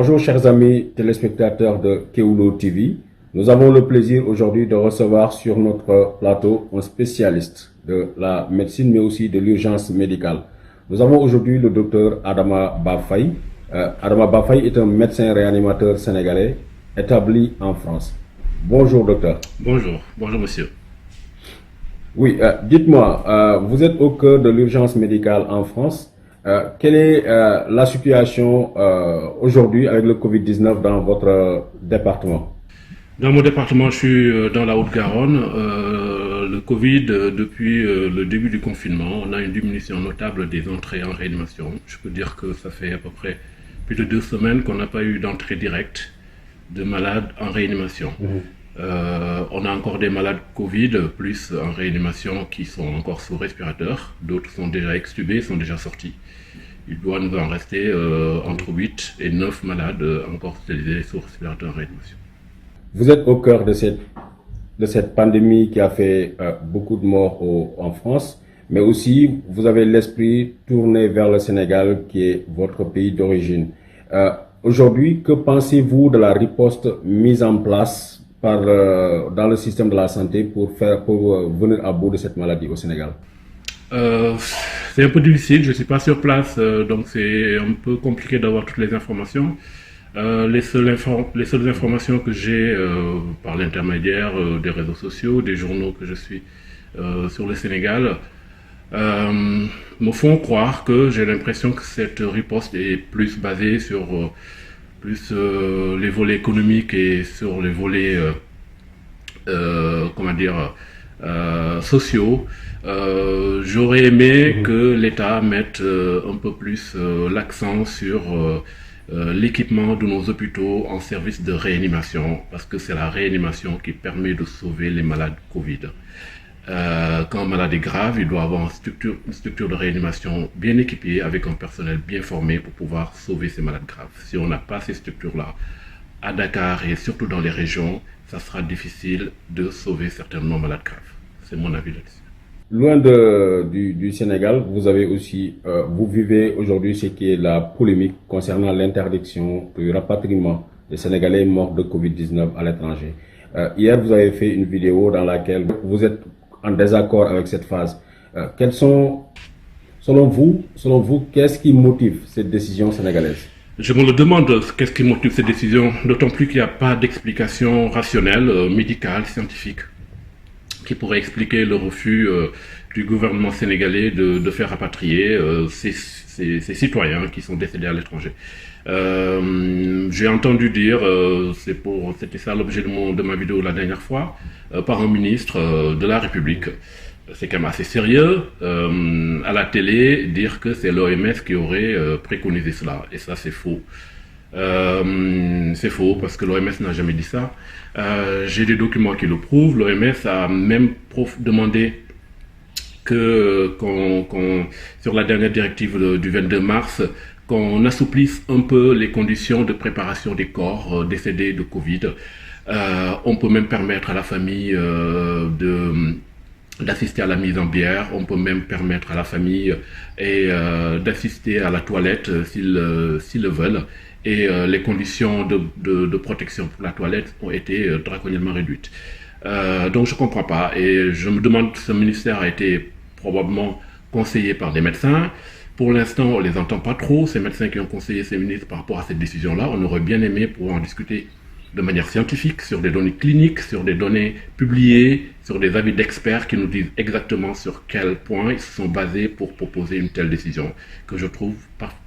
Bonjour chers amis téléspectateurs de Kewoulo TV. Nous avons le plaisir aujourd'hui de recevoir sur notre plateau un spécialiste de la médecine mais aussi de l'urgence médicale. Nous avons aujourd'hui le docteur Adama Bafay. Adama Bafay est un médecin réanimateur sénégalais établi en France. Bonjour docteur. Bonjour monsieur. Oui, dites-moi, vous êtes au cœur de l'urgence médicale en France. Quelle est la situation aujourd'hui avec le Covid-19 dans votre département? Dans mon département, je suis dans la Haute-Garonne. Le Covid, depuis le début du confinement, on a une diminution notable des entrées en réanimation. Je peux dire que ça fait à peu près plus de 2 semaines qu'on n'a pas eu d'entrée directe de malades en réanimation. On a encore des malades Covid, plus en réanimation, qui sont encore sous respirateur. D'autres sont déjà extubés, sont déjà sortis. Il doit nous en rester entre 8 et 9 malades encore hospitalisés sous respirateur en réanimation. Vous êtes au cœur de cette pandémie qui a fait beaucoup de morts en France, mais aussi vous avez l'esprit tourné vers le Sénégal qui est votre pays d'origine. Aujourd'hui, que pensez-vous de la riposte mise en place dans le système de la santé pour venir à bout de cette maladie au Sénégal? C'est un peu difficile, je ne suis pas sur place, donc c'est un peu compliqué d'avoir toutes les informations. Les seules informations que j'ai par l'intermédiaire des réseaux sociaux, des journaux que je suis sur le Sénégal, me font croire que j'ai l'impression que cette riposte est plus basée sur les volets économiques et sur les volets sociaux. J'aurais aimé que l'État mette un peu plus l'accent sur l'équipement de nos hôpitaux en service de réanimation, parce que c'est la réanimation qui permet de sauver les malades Covid. Quand un malade est grave, il doit avoir une structure de réanimation bien équipée, avec un personnel bien formé pour pouvoir sauver ces malades graves. Si on n'a pas ces structures-là, à Dakar et surtout dans les régions, ça sera difficile de sauver certainement malades graves. C'est mon avis là-dessus. Loin du Sénégal, vous avez aussi, vous vivez aujourd'hui ce qui est la polémique concernant l'interdiction du rapatriement des Sénégalais morts de Covid-19 à l'étranger. Hier, vous avez fait une vidéo dans laquelle vous êtes en désaccord avec cette phase. Quels sont, selon vous, qu'est-ce qui motive cette décision sénégalaise? Je me le demande, qu'est-ce qui motive cette décision, d'autant plus qu'il n'y a pas d'explication rationnelle, médicale, scientifique, qui pourrait expliquer le refus du gouvernement sénégalais de faire rapatrier ces citoyens qui sont décédés à l'étranger. J'ai entendu dire, c'était ça l'objet de ma vidéo la dernière fois, par un ministre de la République. C'est quand même assez sérieux, à la télé, dire que c'est l'OMS qui aurait préconisé cela. Et ça, c'est faux. C'est faux parce que l'OMS n'a jamais dit ça. J'ai des documents qui le prouvent. L'OMS a même demandé sur la dernière directive du 22 mars, qu'on assouplisse un peu les conditions de préparation des corps décédés de Covid. On peut même permettre à la famille d'assister à la mise en bière, on peut même permettre à la famille d'assister à la toilette s'ils le veulent. Et les conditions de protection pour la toilette ont été draconiennement réduites. Donc je ne comprends pas, et je me demande si ce ministère a été probablement conseillé par des médecins. Pour l'instant, on ne les entend pas trop, ces médecins qui ont conseillé ces ministres par rapport à cette décision-là. On aurait bien aimé pouvoir en discuter de manière scientifique, sur des données cliniques, sur des données publiées, sur des avis d'experts qui nous disent exactement sur quel point ils se sont basés pour proposer une telle décision, que je trouve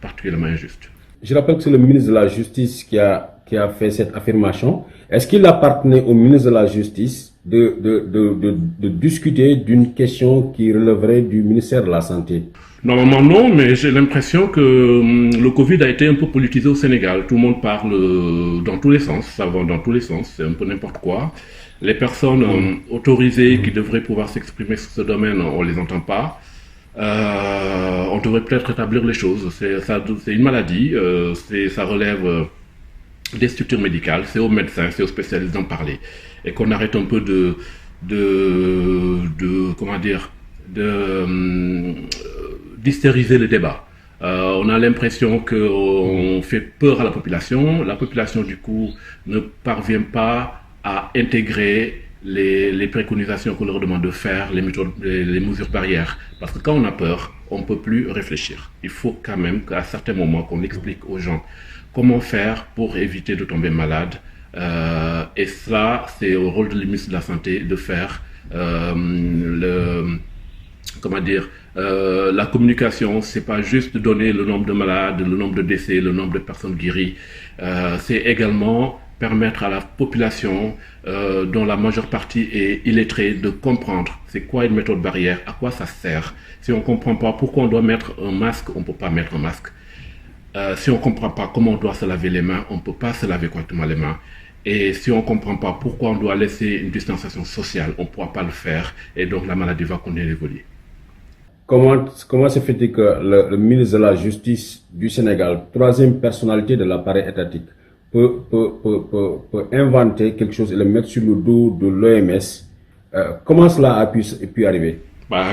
particulièrement injuste. Je rappelle que c'est le ministre de la Justice qui a fait cette affirmation. Est-ce qu'il appartenait au ministre de la Justice de discuter d'une question qui relèverait du ministère de la Santé? Normalement non, mais j'ai l'impression que le Covid a été un peu politisé au Sénégal. Tout le monde parle dans tous les sens, ça va dans tous les sens, c'est un peu n'importe quoi. Les personnes autorisées qui devraient pouvoir s'exprimer sur ce domaine, on les entend pas. On devrait peut-être établir les choses. C'est une maladie, ça relève des structures médicales, c'est aux médecins, c'est aux spécialistes d'en parler. Et qu'on arrête un peu d'hystériser le débat. On a l'impression qu'on fait peur à la population. La population, du coup, ne parvient pas à intégrer les préconisations qu'on leur demande de faire, les mesures barrières. Parce que quand on a peur, on ne peut plus réfléchir. Il faut quand même qu'à certains moments, qu'on explique aux gens comment faire pour éviter de tomber malade. Et cela, c'est au rôle de ministre de la Santé de faire la communication. C'est pas juste de donner le nombre de malades, le nombre de décès, le nombre de personnes guéries. C'est également permettre à la population, dont la majeure partie est illettrée, de comprendre c'est quoi une méthode barrière, à quoi ça sert. Si on comprend pas pourquoi on doit mettre un masque, on peut pas mettre un masque. Si on comprend pas comment on doit se laver les mains, on peut pas se laver correctement les mains. Et si on comprend pas pourquoi on doit laisser une distanciation sociale, on pourra pas le faire. Et donc la maladie va continuer d'évoluer. Comment se fait-il que le ministre de la Justice du Sénégal, troisième personnalité de l'appareil étatique, peut inventer quelque chose et le mettre sur le dos de l'OMS? Comment cela a pu arriver?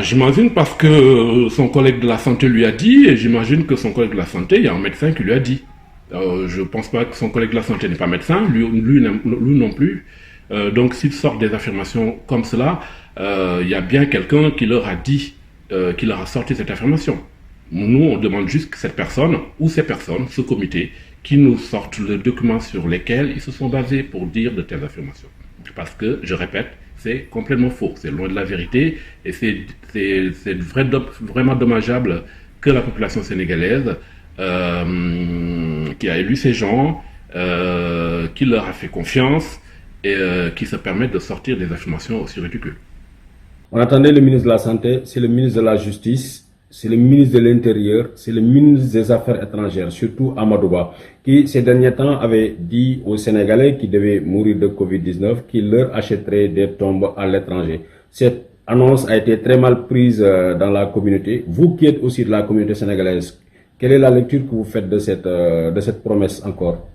J'imagine parce que son collègue de la santé lui a dit, et j'imagine que son collègue de la santé, il y a un médecin qui lui a dit. Je pense pas que son collègue de la santé n'est pas médecin, lui non plus. Donc s'il sort des affirmations comme cela, il y a bien quelqu'un qui leur a dit, qui leur a sorti cette affirmation. Nous, on demande juste que cette personne, ou ces personnes, ce comité, qui nous sortent le document sur lesquels ils se sont basés pour dire de telles affirmations. Parce que, je répète, c'est complètement faux, c'est loin de la vérité, et c'est vraiment dommageable que la population sénégalaise, qui a élu ces gens, qui leur a fait confiance, et qui se permettent de sortir des affirmations aussi ridicules. On attendait le ministre de la Santé, c'est le ministre de la Justice, c'est le ministre de l'Intérieur, c'est le ministre des Affaires étrangères, surtout Amadou Ba, qui ces derniers temps avait dit aux Sénégalais qui devaient mourir de Covid-19 qu'il leur achèterait des tombes à l'étranger. Cette annonce a été très mal prise dans la communauté. Vous qui êtes aussi de la communauté sénégalaise, quelle est la lecture que vous faites de cette promesse encore,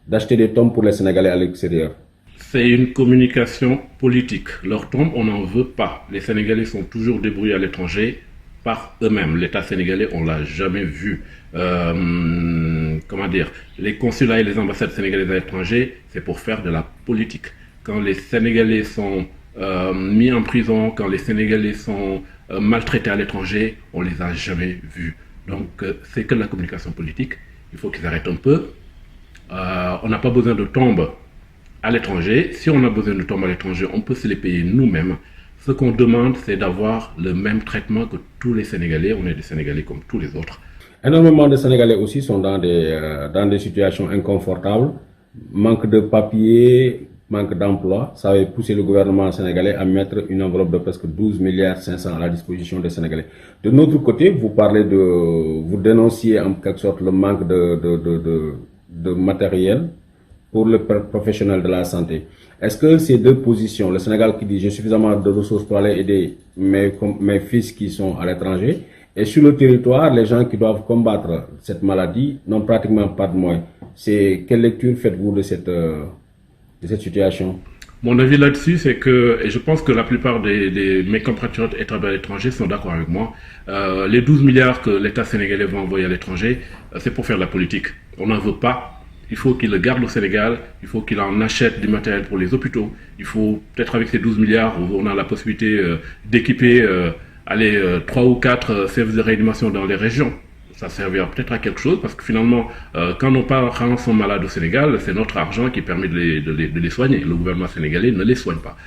d'acheter des tombes pour les Sénégalais à l'extérieur? C'est une communication politique. Leurs tombes, on n'en veut pas. Les Sénégalais sont toujours débrouillés à l'étranger par eux-mêmes. L'État sénégalais, on l'a jamais vu. Les consulats et les ambassades sénégalaises à l'étranger, c'est pour faire de la politique. Quand les Sénégalais sont mis en prison, quand les Sénégalais sont maltraités à l'étranger, on les a jamais vus. Donc c'est que de la communication politique. Il faut qu'ils arrêtent un peu. On n'a pas besoin de tombes à l'étranger. Si on a besoin de tombes à l'étranger, on peut se les payer nous-mêmes. Ce qu'on demande, c'est d'avoir le même traitement que tous les Sénégalais. On est des Sénégalais comme tous les autres. Énormément de Sénégalais aussi sont dans des situations inconfortables. Manque de papier, manque d'emploi. Ça avait poussé le gouvernement sénégalais à mettre une enveloppe de presque 12 milliards 500 à la disposition des Sénégalais. De notre côté, vous dénonciez en quelque sorte le manque de matériel pour le professionnel de la santé. Est-ce que ces deux positions, le Sénégal qui dit j'ai suffisamment de ressources pour aller aider mes fils qui sont à l'étranger, et sur le territoire, les gens qui doivent combattre cette maladie n'ont pratiquement pas de moyens. Quelle lecture faites-vous de cette situation? Mon avis là-dessus, c'est que, et je pense que la plupart de mes compatriotes établis à l'étranger sont d'accord avec moi, les 12 milliards que l'État sénégalais va envoyer à l'étranger, c'est pour faire de la politique. On n'en veut pas. Il faut qu'il le garde au Sénégal, il faut qu'il en achète du matériel pour les hôpitaux. Il faut, peut-être avec ces 12 milliards, on a la possibilité d'équiper 3 ou 4 services de réanimation dans les régions. Ça servira peut-être à quelque chose, parce que finalement, quand nos parents sont malades au Sénégal, c'est notre argent qui permet de les soigner. Le gouvernement sénégalais ne les soigne pas.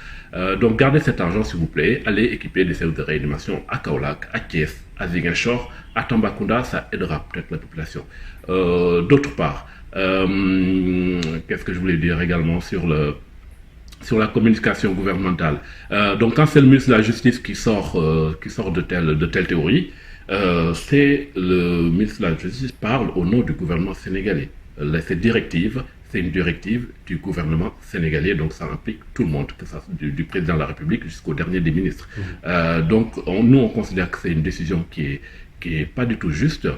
Donc gardez cet argent, s'il vous plaît. Allez équiper des services de réanimation à Kaolack, à Thiès, à Ziguinchor, à Tambacounda. Ça aidera peut-être la population. D'autre part, qu'est-ce que je voulais dire également sur la communication gouvernementale. Donc quand c'est le ministre de la Justice qui sort de telle théorie, c'est le ministre de la Justice parle au nom du gouvernement sénégalais. Cette directive, c'est une directive du gouvernement sénégalais, donc ça implique tout le monde, que ça, du président de la République jusqu'au dernier des ministres. Donc nous on considère que c'est une décision qui est pas du tout juste.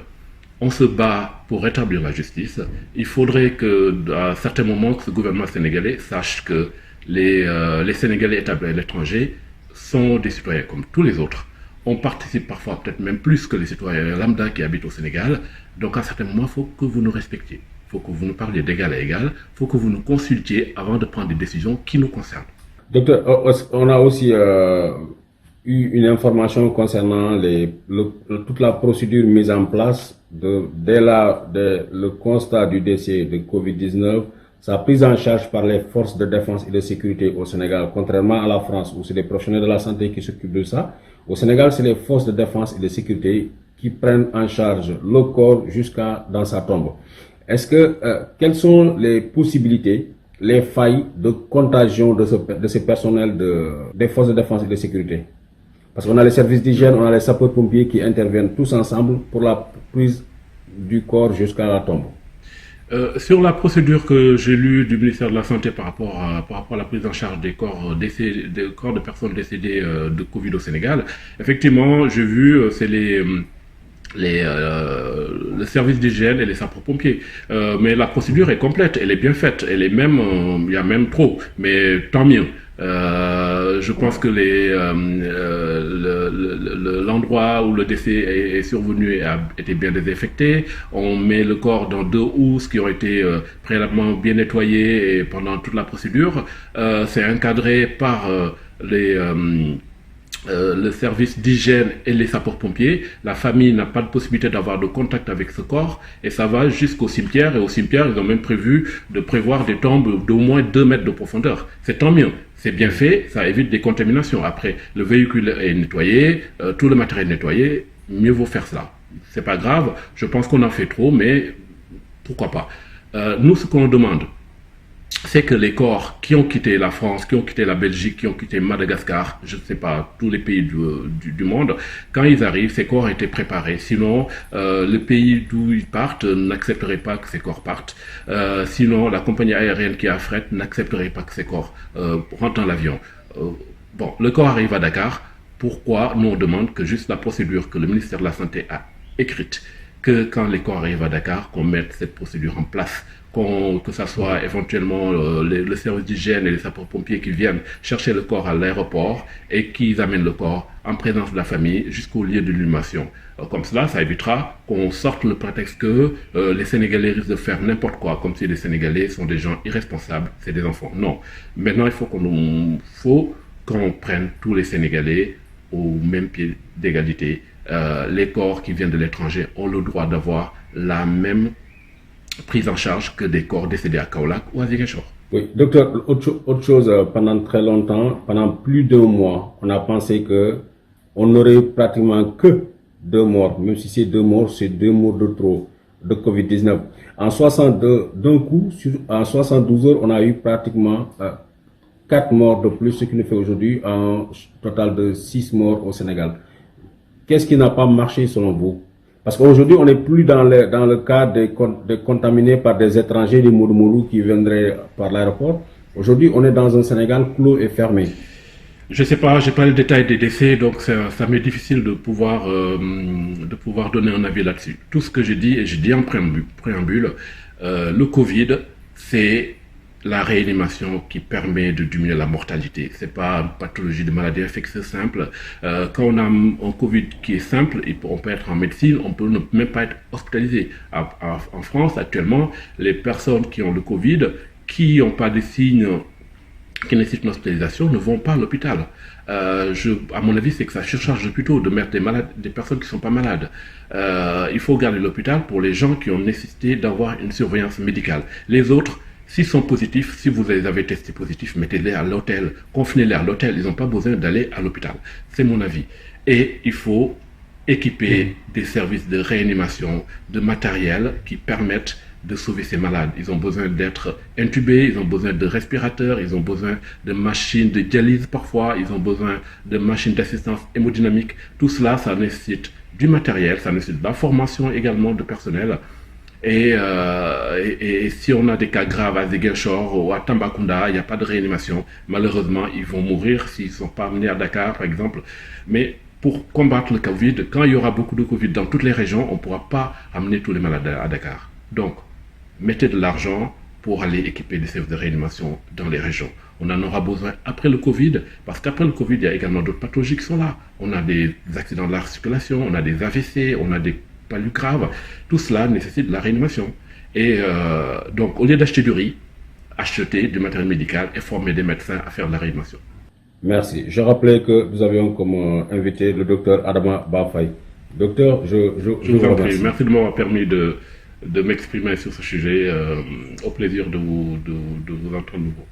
On se bat pour rétablir la justice. Il faudrait que, à certains moments, que ce gouvernement sénégalais sache que les Sénégalais établis à l'étranger sont des citoyens comme tous les autres. on participe parfois peut-être même plus que les citoyens lambda qui habitent au Sénégal. Donc à un certain moment, il faut que vous nous respectiez. Il faut que vous nous parliez d'égal à égal. Il faut que vous nous consultiez avant de prendre des décisions qui nous concernent. Docteur, on a aussi eu une information concernant toute la procédure mise en place dès le constat du décès de Covid-19, sa prise en charge par les forces de défense et de sécurité au Sénégal, contrairement à la France où c'est les professionnels de la santé qui s'occupent de ça. Au Sénégal, c'est les forces de défense et de sécurité qui prennent en charge le corps jusqu'à dans sa tombe. Quelles sont les possibilités, les failles de contagion de ces personnels des forces de défense et de sécurité? Parce qu'on a les services d'hygiène, on a les sapeurs-pompiers qui interviennent tous ensemble pour la prise du corps jusqu'à la tombe. Sur la procédure que j'ai lue du ministère de la Santé par rapport à la prise en charge des corps de personnes décédées de Covid au Sénégal, effectivement, j'ai vu, c'est le service d'hygiène et les sapeurs-pompiers. Mais la procédure est complète, elle est bien faite, elle est même, il y a même trop, mais tant mieux. Je pense que l'endroit où le décès est survenu a été bien désinfecté. On met le corps dans 2 housses qui ont été préalablement bien nettoyées et pendant toute la procédure. C'est encadré par le service d'hygiène et les sapeurs-pompiers. La famille n'a pas de possibilité d'avoir de contact avec ce corps et ça va jusqu'au cimetière. Et au cimetière, ils ont même prévoir des tombes d'au moins 2 mètres de profondeur. C'est tant mieux. C'est bien fait, ça évite des contaminations. Après, le véhicule est nettoyé, tout le matériel est nettoyé, mieux vaut faire cela. C'est pas grave, je pense qu'on en fait trop, mais pourquoi pas. Nous, ce qu'on demande, c'est que les corps qui ont quitté la France, qui ont quitté la Belgique, qui ont quitté Madagascar, je ne sais pas, tous les pays du monde, quand ils arrivent, ces corps étaient préparés. Sinon, le pays d'où ils partent n'accepterait pas que ces corps partent. Sinon, la compagnie aérienne qui a fret n'accepterait pas que ces corps rentrent dans l'avion. Bon, le corps arrive à Dakar. Pourquoi nous on demande que juste la procédure que le ministère de la Santé a écrite, que quand les corps arrivent à Dakar, qu'on mette cette procédure en place, que ça soit éventuellement le service d'hygiène et les sapeurs-pompiers qui viennent chercher le corps à l'aéroport et qu'ils amènent le corps en présence de la famille jusqu'au lieu de l'inhumation. Comme cela, ça évitera qu'on sorte le prétexte que les Sénégalais risquent de faire n'importe quoi, comme si les Sénégalais sont des gens irresponsables, c'est des enfants. Non. Maintenant, il faut qu'on prenne tous les Sénégalais au même pied d'égalité. Les corps qui viennent de l'étranger ont le droit d'avoir la même prise en charge que des corps décédés à Kaolack ou à Ziguinchor. Oui, docteur, autre chose, pendant très longtemps, pendant plus d'1 mois, on a pensé que on n'aurait pratiquement que 2 morts, même si c'est 2 morts, c'est 2 morts de trop de Covid-19. En 72 heures, on a eu pratiquement 4 morts de plus, ce qui nous fait aujourd'hui un total de 6 morts au Sénégal. Qu'est-ce qui n'a pas marché selon vous? Parce qu'aujourd'hui, on n'est plus dans le cas de contaminés par des étrangers, des Mouloumou qui viendraient par l'aéroport. Aujourd'hui, on est dans un Sénégal clos et fermé. Je sais pas, j'ai pas le détail des décès, donc ça m'est difficile de pouvoir donner un avis là-dessus. Tout ce que j'ai dit, et j'ai dit en préambule, le Covid, c'est la réanimation qui permet de diminuer la mortalité. C'est pas une pathologie de maladie infectieuse simple. Quand on a un Covid qui est simple, on peut être en médecine, on peut ne même pas être hospitalisé. En France, actuellement, les personnes qui ont le Covid, qui n'ont pas des signes qui nécessitent une hospitalisation, ne vont pas à l'hôpital. À mon avis, c'est que ça surcharge plutôt de mettre des personnes qui ne sont pas malades. Il faut garder l'hôpital pour les gens qui ont nécessité d'avoir une surveillance médicale. Les autres, s'ils sont positifs, si vous les avez testés positifs, mettez-les à l'hôtel, confinez-les à l'hôtel, ils n'ont pas besoin d'aller à l'hôpital. C'est mon avis. Et il faut équiper des services de réanimation, de matériel qui permettent de sauver ces malades. Ils ont besoin d'être intubés, ils ont besoin de respirateurs, ils ont besoin de machines de dialyse parfois, ils ont besoin de machines d'assistance hémodynamique. Tout cela, ça nécessite du matériel, ça nécessite de la formation également de personnel. Et si on a des cas graves à Ziguinchor ou à Tambacounda, il n'y a pas de réanimation. Malheureusement, ils vont mourir s'ils ne sont pas amenés à Dakar, par exemple. Mais pour combattre le Covid, quand il y aura beaucoup de Covid dans toutes les régions, on ne pourra pas amener tous les malades à Dakar. Donc, mettez de l'argent pour aller équiper des services de réanimation dans les régions. on en aura besoin après le Covid, parce qu'après le Covid, il y a également d'autres pathologies qui sont là. On a des accidents de la circulation, on a des AVC, on a des palus graves. Tout cela nécessite de la réanimation. Et donc, au lieu d'acheter du riz, acheter du matériel médical et former des médecins à faire de la réanimation. Merci. Je rappelais que nous avions comme invité le docteur Adama Bafay. Docteur, je vous en prie. remercie. Merci de m'avoir permis de m'exprimer sur ce sujet. Au plaisir de vous entendre nouveau.